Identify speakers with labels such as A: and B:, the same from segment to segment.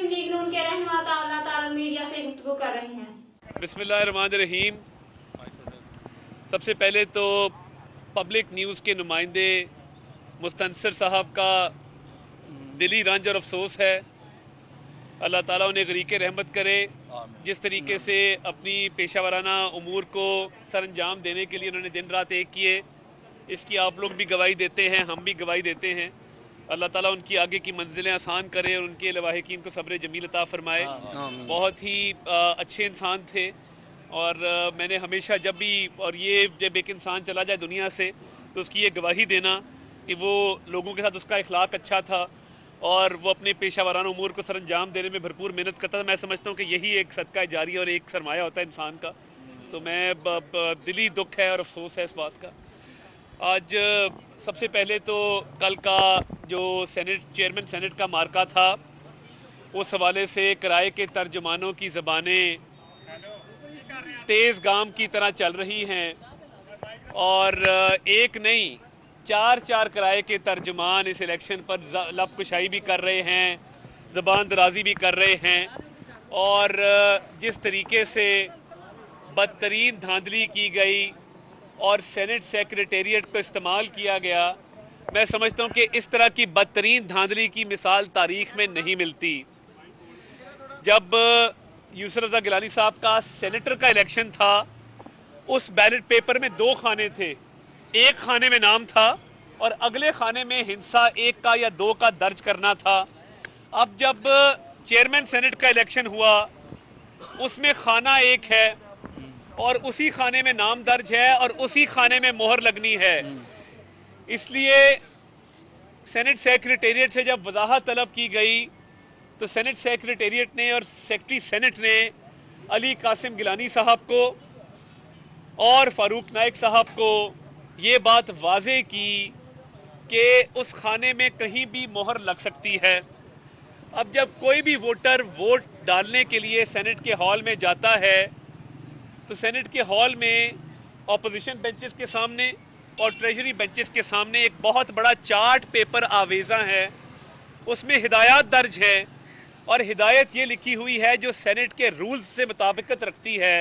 A: मुस्लिम league नून के रहनुमा अल्लाह ताला मीडिया से गुफ्तगू कर रहे हैं।
B: बिस्मिल्लाहिर्रहमानिर्रहीम। सबसे पहले तो पब्लिक न्यूज़ के नुमाइंदे मुस्तनसर साहब का दिली रंज और अफसोस है। अल्लाह ताला उन्हें गरीक़े रहमत करे। जिस तरीके से अपनी पेशा वराना उमूर को सर अंजाम देने के लिए उन्होंने दिन रात एक किए, इसकी आप लोग भी गवाही देते हैं, हम भी गवाही देते हैं। अल्लाह ताला उनकी आगे की मंजिलें आसान करे और उनके लवाहिकीन को सब्र जमील अता फरमाए। बहुत ही अच्छे इंसान थे और मैंने हमेशा जब एक इंसान चला जाए दुनिया से तो उसकी ये गवाही देना कि वो लोगों के साथ उसका इखलाक अच्छा था और वो अपने पेशा वराना उमूर को सर अंजाम देने में भरपूर मेहनत करता था। मैं समझता हूँ कि यही एक सदका जारी और एक सरमाया होता है इंसान का। तो मैं दिली दुख है और अफसोस है इस बात का। आज सबसे पहले तो कल का जो चेयरमैन सेनेट का मार्का था, उस हवाले से किराए के तर्जुमानों की ज़बानें तेज़ गाम की तरह चल रही हैं और एक नहीं चार किराए के तर्जुमान इस इलेक्शन पर लबकुशाई भी कर रहे हैं, ज़बान दराजी भी कर रहे हैं और जिस तरीके से बदतरीन धांधली की गई और सेनेट सेक्रेटेरिएट को इस्तेमाल किया गया, मैं समझता हूं कि इस तरह की बदतरीन धांधली की मिसाल तारीख में नहीं मिलती। जब यूसुफ रज़ा गिलानी साहब का सेनेटर का इलेक्शन था, उस बैलेट पेपर में 2 खाने थे। एक खाने में नाम था और अगले खाने में हिंसा 1 का या 2 का दर्ज करना था। अब जब चेयरमैन सेनेट का इलेक्शन हुआ, उसमें खाना 1 है और उसी खाने में नाम दर्ज है और उसी खाने में मोहर लगनी है। इसलिए सेनेट सेक्रेटेरिएट से जब वजाहत तलब की गई तो सेनेट सेक्रेटेरिएट ने और सेक्रेटरी सेनेट ने अली कासिम गिलानी साहब को और फारूक नाइक साहब को ये बात वाजे की कि उस खाने में कहीं भी मोहर लग सकती है। अब जब कोई भी वोटर वोट डालने के लिए सेनेट के हॉल में जाता है तो सेनेट के हॉल में ऑपोजिशन बेंचेस के सामने और ट्रेजरी बेंचेस के सामने एक बहुत बड़ा चार्ट पेपर आवेजा है। उसमें हिदायत दर्ज है और हिदायत ये लिखी हुई है जो सेनेट के रूल्स से मुताबिकत रखती है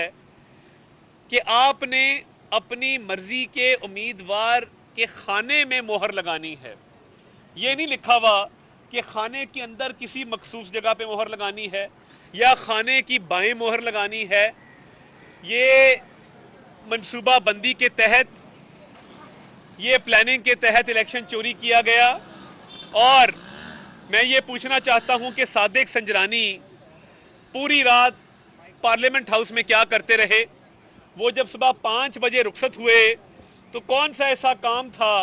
B: कि आपने अपनी मर्जी के उम्मीदवार के खाने में मोहर लगानी है। ये नहीं लिखा हुआ कि खाने के अंदर किसी मखसूस जगह पे मोहर लगानी है या खाने की बाएं मोहर लगानी है। ये मंसूबा बंदी के तहत, ये प्लानिंग के तहत इलेक्शन चोरी किया गया। और मैं ये पूछना चाहता हूं कि सादिक संजरानी पूरी रात पार्लियामेंट हाउस में क्या करते रहे? वो जब सुबह 5 बजे रुखसत हुए तो कौन सा ऐसा काम था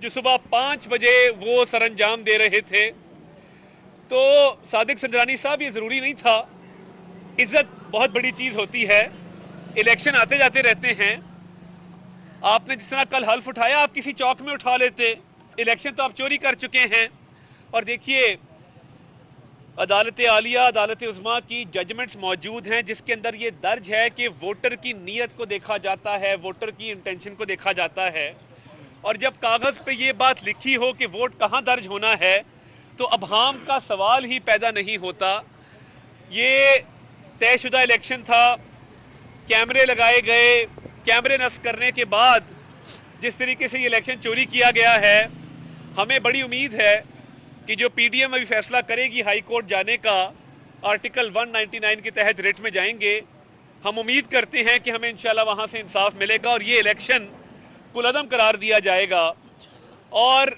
B: जो सुबह 5 बजे वो सरंजाम दे रहे थे? तो सादिक संजरानी साहब, ये जरूरी नहीं था। इज्जत बहुत बड़ी चीज होती है, इलेक्शन आते जाते रहते हैं। आपने जिस तरह कल हल्फ उठाया, आप किसी चौक में उठा लेते। इलेक्शन तो आप चोरी कर चुके हैं। और देखिए, अदालत आलिया, अदालत उज़्मा की जजमेंट्स मौजूद हैं जिसके अंदर ये दर्ज है कि वोटर की नीयत को देखा जाता है, वोटर की इंटेंशन को देखा जाता है। और जब कागज पे ये बात लिखी हो कि वोट कहां दर्ज होना है तो अबहाम का सवाल ही पैदा नहीं होता। ये तयशुदा इलेक्शन था, कैमरे लगाए गए। कैमरे नस्ब करने के बाद जिस तरीके से ये इलेक्शन चोरी किया गया है, हमें बड़ी उम्मीद है कि जो पीडीएम अभी फैसला करेगी हाई कोर्ट जाने का, आर्टिकल 199 के तहत रिट में जाएंगे। हम उम्मीद करते हैं कि हमें इंशाल्लाह वहां से इंसाफ मिलेगा और ये इलेक्शन कुलअदम करार दिया जाएगा। और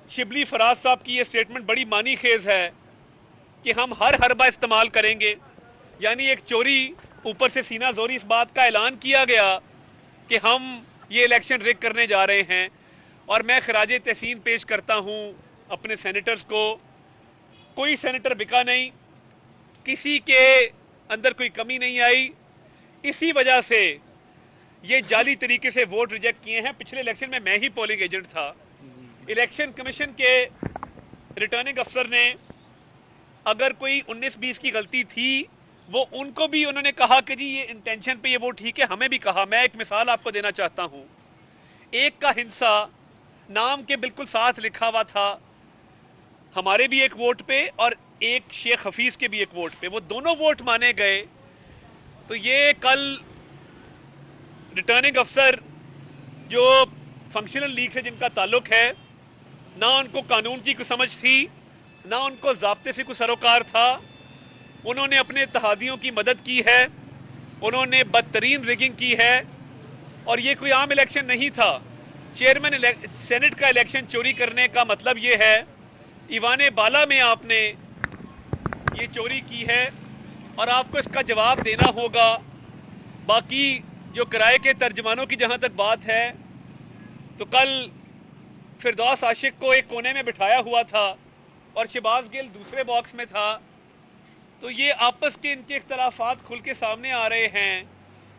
B: शिबली फराज साहब की ये स्टेटमेंट बड़ी मानी खेज है कि हम हर हरबा इस्तेमाल करेंगे। यानी एक चोरी ऊपर से सीना जोरी इस बात का ऐलान किया गया कि हम ये इलेक्शन रिग करने जा रहे हैं। और मैं खराजे तहसीन पेश करता हूं अपने सेनेटर्स को। कोई सेनेटर बिका नहीं, किसी के अंदर कोई कमी नहीं आई। इसी वजह से ये जाली तरीके से वोट रिजेक्ट किए हैं। पिछले इलेक्शन में मैं ही पोलिंग एजेंट था। इलेक्शन कमीशन के रिटर्निंग अफसर ने अगर कोई 19-20 की गलती थी, वो उनको भी उन्होंने कहा कि जी ये इंटेंशन पे ये वोट ठीक है, हमें भी कहा। मैं एक मिसाल आपको देना चाहता हूं। एक का हिंसा नाम के बिल्कुल साथ लिखा हुआ था हमारे भी एक वोट पे और एक शेख हफीज के भी एक वोट पे, वो दोनों वोट माने गए। तो ये कल रिटर्निंग अफसर जो फंक्शनल लीग से जिनका ताल्लुक है, ना उनको कानून की कुछ समझ थी, ना उनको ज़ाब्ते से कुछ सरोकार था, उन्होंने अपने इत्तेहादियों की मदद की है, उन्होंने बदतरीन रिगिंग की है। और ये कोई आम इलेक्शन नहीं था। चेयरमैन सेनेट का इलेक्शन चोरी करने का मतलब ये है, ईवान बाला में आपने ये चोरी की है और आपको इसका जवाब देना होगा। बाकी जो किराए के तर्जमानों की जहां तक बात है, तो कल फिरदौस आशिक को एक कोने में बिठाया हुआ था और शहबाज गिल दूसरे बॉक्स में था। तो ये आपस के इनके इख्तलाफात खुल के सामने आ रहे हैं।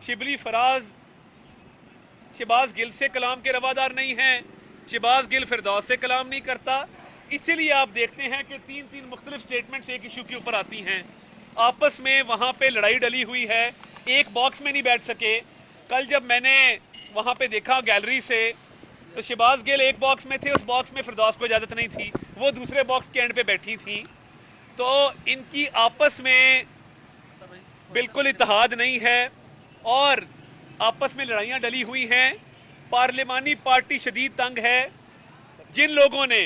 B: शिबली फराज शहबाज गिल से कलाम के रवादार नहीं हैं, शहबाज गिल फिरदौस से कलाम नहीं करता। इसीलिए आप देखते हैं कि तीन तीन मुख्तलिफ स्टेटमेंट्स एक इशू के ऊपर आती हैं। आपस में वहां पे लड़ाई डली हुई है, एक बॉक्स में नहीं बैठ सके। कल जब मैंने वहां पे देखा गैलरी से, तो शहबाज गिल एक बॉक्स में थे, उस बॉक्स में फिरदौस को इजाजत नहीं थी, वो दूसरे बॉक्स के एंड पे बैठी थी। तो इनकी आपस में बिल्कुल इत्तेहाद नहीं है और आपस में लड़ाइयां डली हुई हैं। पार्लिमानी पार्टी शदीद तंग है। जिन लोगों ने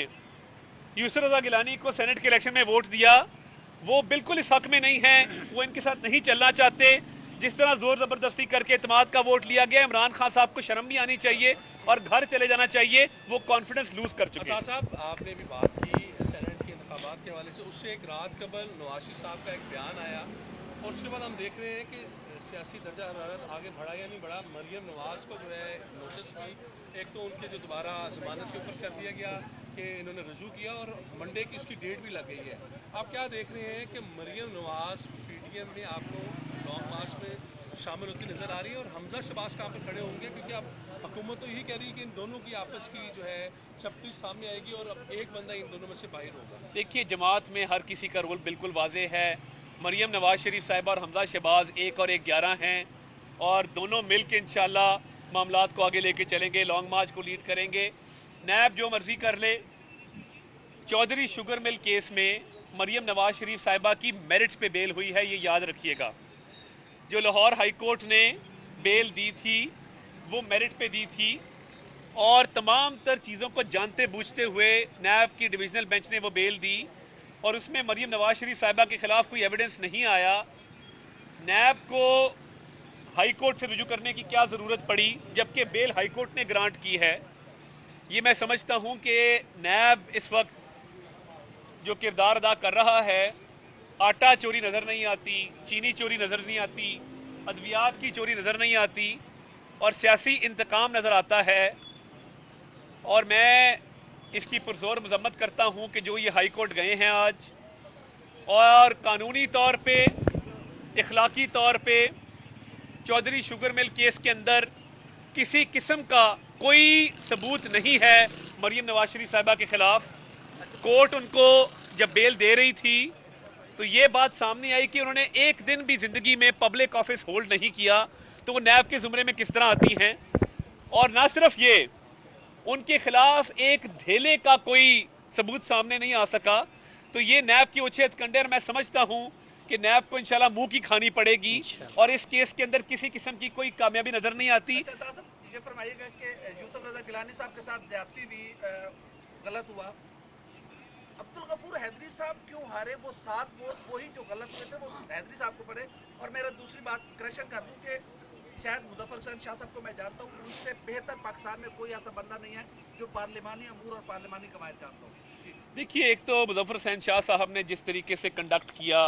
B: यूसुफ रजा गिलानी को सेनेट के इलेक्शन में वोट दिया, वो बिल्कुल इस हक में नहीं है, वो इनके साथ नहीं चलना चाहते। जिस तरह जोर जबरदस्ती करके इत्तेमाद का वोट लिया गया, इमरान खान साहब को शर्म भी आनी चाहिए और घर चले जाना चाहिए। वो कॉन्फिडेंस लूज कर चुके हैं।
C: साहब, आपने भी बात की सेनेट के इंतखाबात के हवाले से, उससे एक रात कबल नवाज शरीफ साहब का एक बयान आया और उसके बाद हम देख रहे हैं कि सियासी दर्जा हरारत आगे बढ़ा या नहीं बढ़ा। मरियम नवाज को जो है नोटिस भी, एक तो उनके जो दोबारा जमानत के ऊपर कर दिया गया कि इन्होंने रजू किया और मंडे की उसकी डेट भी लग गई है। आप क्या देख रहे हैं कि मरियम नवाज पीटीएम में आपको लॉन्ग मार्च में शामिल होती नजर आ रही है और हमजा शहबाज कहाँ पर खड़े होंगे? क्योंकि अब हुकूमत तो यही कह रही है कि इन दोनों की आपस की जो है चप्पी सामने आएगी और अब एक बंदा इन दोनों में से बाहर होगा।
B: देखिए, जमात में हर किसी का रोल बिल्कुल वाजे है। मरियम नवाज शरीफ साहिबा और हमजा शहबाज 1 और 1 11 हैं और दोनों मिल के इंशाल्लाह मामलात को आगे लेके चलेंगे, लॉन्ग मार्च को लीड करेंगे। नैब जो मर्जी कर ले, चौधरी शुगर मिल केस में मरियम नवाज शरीफ साहिबा की मेरिट्स पे बेल हुई है, ये याद रखिएगा। जो लाहौर हाई कोर्ट ने बेल दी थी वो मेरिट पे दी थी और तमाम तर चीज़ों को जानते बूझते हुए नैब की डिविजनल बेंच ने वो बेल दी और उसमें मरियम नवाज शरीफ साहिबा के खिलाफ कोई एविडेंस नहीं आया। नैब को हाई कोर्ट से रुजू करने की क्या ज़रूरत पड़ी जबकि बेल हाई कोर्ट ने ग्रांट की है? ये मैं समझता हूं कि नैब इस वक्त जो किरदार अदा कर रहा है, आटा चोरी नजर नहीं आती, चीनी चोरी नजर नहीं आती, अद्वियात की चोरी नजर नहीं आती और सियासी इंतकाम नजर आता है। और मैं इसकी पुरजोर मजम्मत करता हूं कि जो ये हाई कोर्ट गए हैं आज, और कानूनी तौर पे, इखलाकी तौर पे चौधरी शुगर मिल केस के अंदर किसी किस्म का कोई सबूत नहीं है मरियम नवाज शरीफ साहिबा के खिलाफ। कोर्ट उनको जब बेल दे रही थी तो ये बात सामने आई कि उन्होंने एक दिन भी जिंदगी में पब्लिक ऑफिस होल्ड नहीं किया, तो वो नैब के जुमरे में किस तरह आती हैं? और ना सिर्फ ये, उनके खिलाफ एक धेले का कोई सबूत सामने नहीं आ सका। तो ये नैब की उछेत कंडेर, मैं समझता हूं कि नैब को इंशाल्लाह मुंह की खानी पड़ेगी और इस केस के अंदर किसी किस्म की कोई कामयाबी नजर नहीं आती।
D: ये फरमाइएगा कि यूसुफ रजा गिलानी साहब के साथ ज्यादती भी गलत हुआ, अब्दुल गफूर हैदरी साहब क्यों हारे? वो 7 वोट वही जो गलत हुए थे वो हैदरी साहब को पड़े। और मेरा दूसरी बात करेक्शन कर दूं कि शायद मुजफ्फर हुसैन शाह साहब को मैं जानता हूँ, उनसे बेहतर पाकिस्तान में कोई ऐसा बंदा नहीं है जो पार्लिमानी अमूर और पार्लिमानी कवायद जानता हूँ।
B: देखिए, एक तो मुजफ्फर हुसैन शाह साहब ने जिस तरीके से कंडक्ट किया,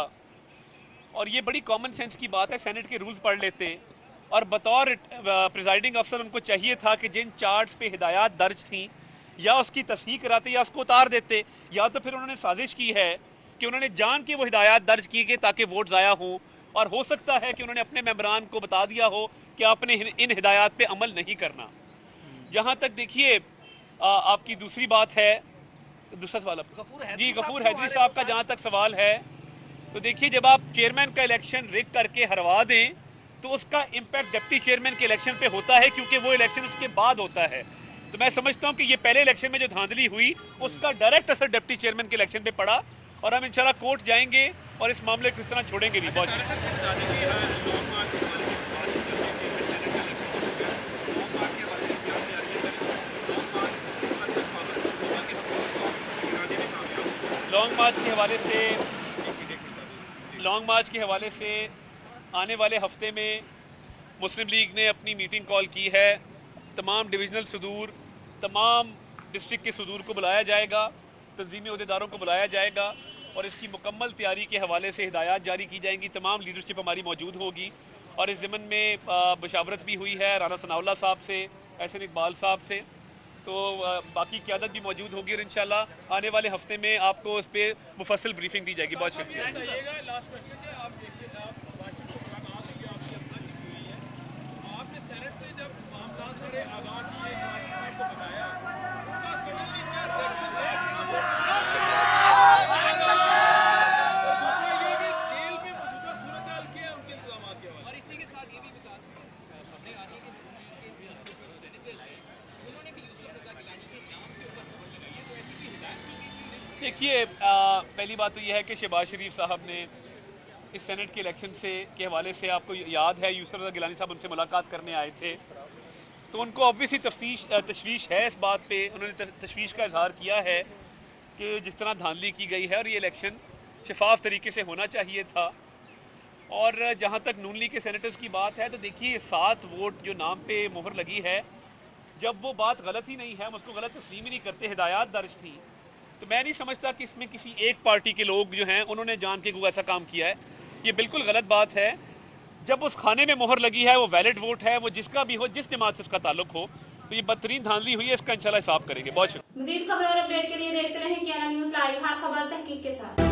B: और ये बड़ी कॉमन सेंस की बात है, सेनेट के रूल्स पढ़ लेते और बतौर प्रिजाइडिंग अफसर उनको चाहिए था कि जिन चार्ट्स पे हिदायत दर्ज थी या उसकी तस्हीह कराते या उसको उतार देते, या तो फिर उन्होंने साजिश की है कि उन्होंने जान के वो हिदायत दर्ज की कि ताकि वोट ज़ाया हो, और हो सकता है कि उन्होंने अपने मेंबरान को बता दिया हो कि आपने इन हिदायत पे अमल नहीं करना। जहां तक देखिए आपकी दूसरी बात है, दूसरा सवाल जी गफूर हैदरी साहब का जहां तक सवाल है, तो देखिए, जब आप चेयरमैन का इलेक्शन रिग करके हरवा दें तो उसका इंपैक्ट डिप्टी चेयरमैन के इलेक्शन पे होता है, क्योंकि वो इलेक्शन उसके बाद होता है। तो मैं समझता हूं कि ये पहले इलेक्शन में जो धांधली हुई उसका डायरेक्ट असर डिप्टी चेयरमैन के इलेक्शन पे पड़ा और हम इंशाल्लाह कोर्ट जाएंगे और इस मामले को इस तरह छोड़ेंगे नहीं। बहुत लॉन्ग मार्च के हवाले से आने वाले हफ्ते में मुस्लिम लीग ने अपनी मीटिंग कॉल की है। तमाम डिविजनल सदूर, तमाम डिस्ट्रिक्ट के सदूर को बुलाया जाएगा, तंजीमी अहदेदारों को बुलाया जाएगा और इसकी मुकम्मल तैयारी के हवाले से हिदायत जारी की जाएंगी। तमाम लीडरशिप हमारी मौजूद होगी और इस ज़िमन में बशावरत भी हुई है राना सनाउल्लाह साहब से, एहसन इकबाल साहब से, तो बाकी क़यादत भी मौजूद होगी और इंशाल्लाह आने वाले हफ्ते में आपको इस पर मुफस्सल ब्रीफिंग दी जाएगी। बहुत शुक्रिया। देखिए, पहली बात तो यह है कि शहबाज शरीफ साहब ने इस सेनेट के इलेक्शन के हवाले से, आपको याद है यूसुफ रज़ा गिलानी साहब उनसे मुलाकात करने आए थे, तो उनको ऑब्वियसली तशवीश है इस बात पे। उन्होंने तशवीश का इजहार किया है कि जिस तरह धांधली की गई है और ये इलेक्शन शफाफ तरीके से होना चाहिए था। और जहां तक नून लीग के सेनेटर्स की बात है, तो देखिए 7 वोट जो नाम पे मोहर लगी है, जब वो बात गलत ही नहीं है, हम उसको गलत तस्लीम ही नहीं करते, हिदायत दर्ज थी, तो मैं नहीं समझता कि इसमें किसी एक पार्टी के लोग जो हैं उन्होंने जान के कोई ऐसा काम किया है। ये बिल्कुल गलत बात है। जब उस खाने में मोहर लगी है, वो वैलिड वोट है, वो जिसका भी हो, जिस जमात से उसका ताल्लुक हो, तो ये बदतरीन धांधली हुई है, इसका इंशाल्लाह हिसाब करेंगे। बहुत शुक्रिया।
A: मज़ीद खबरें और अपडेट के लिए देखते रहें KNR न्यूज़ लाइव, हर खबर तहकीक के साथ।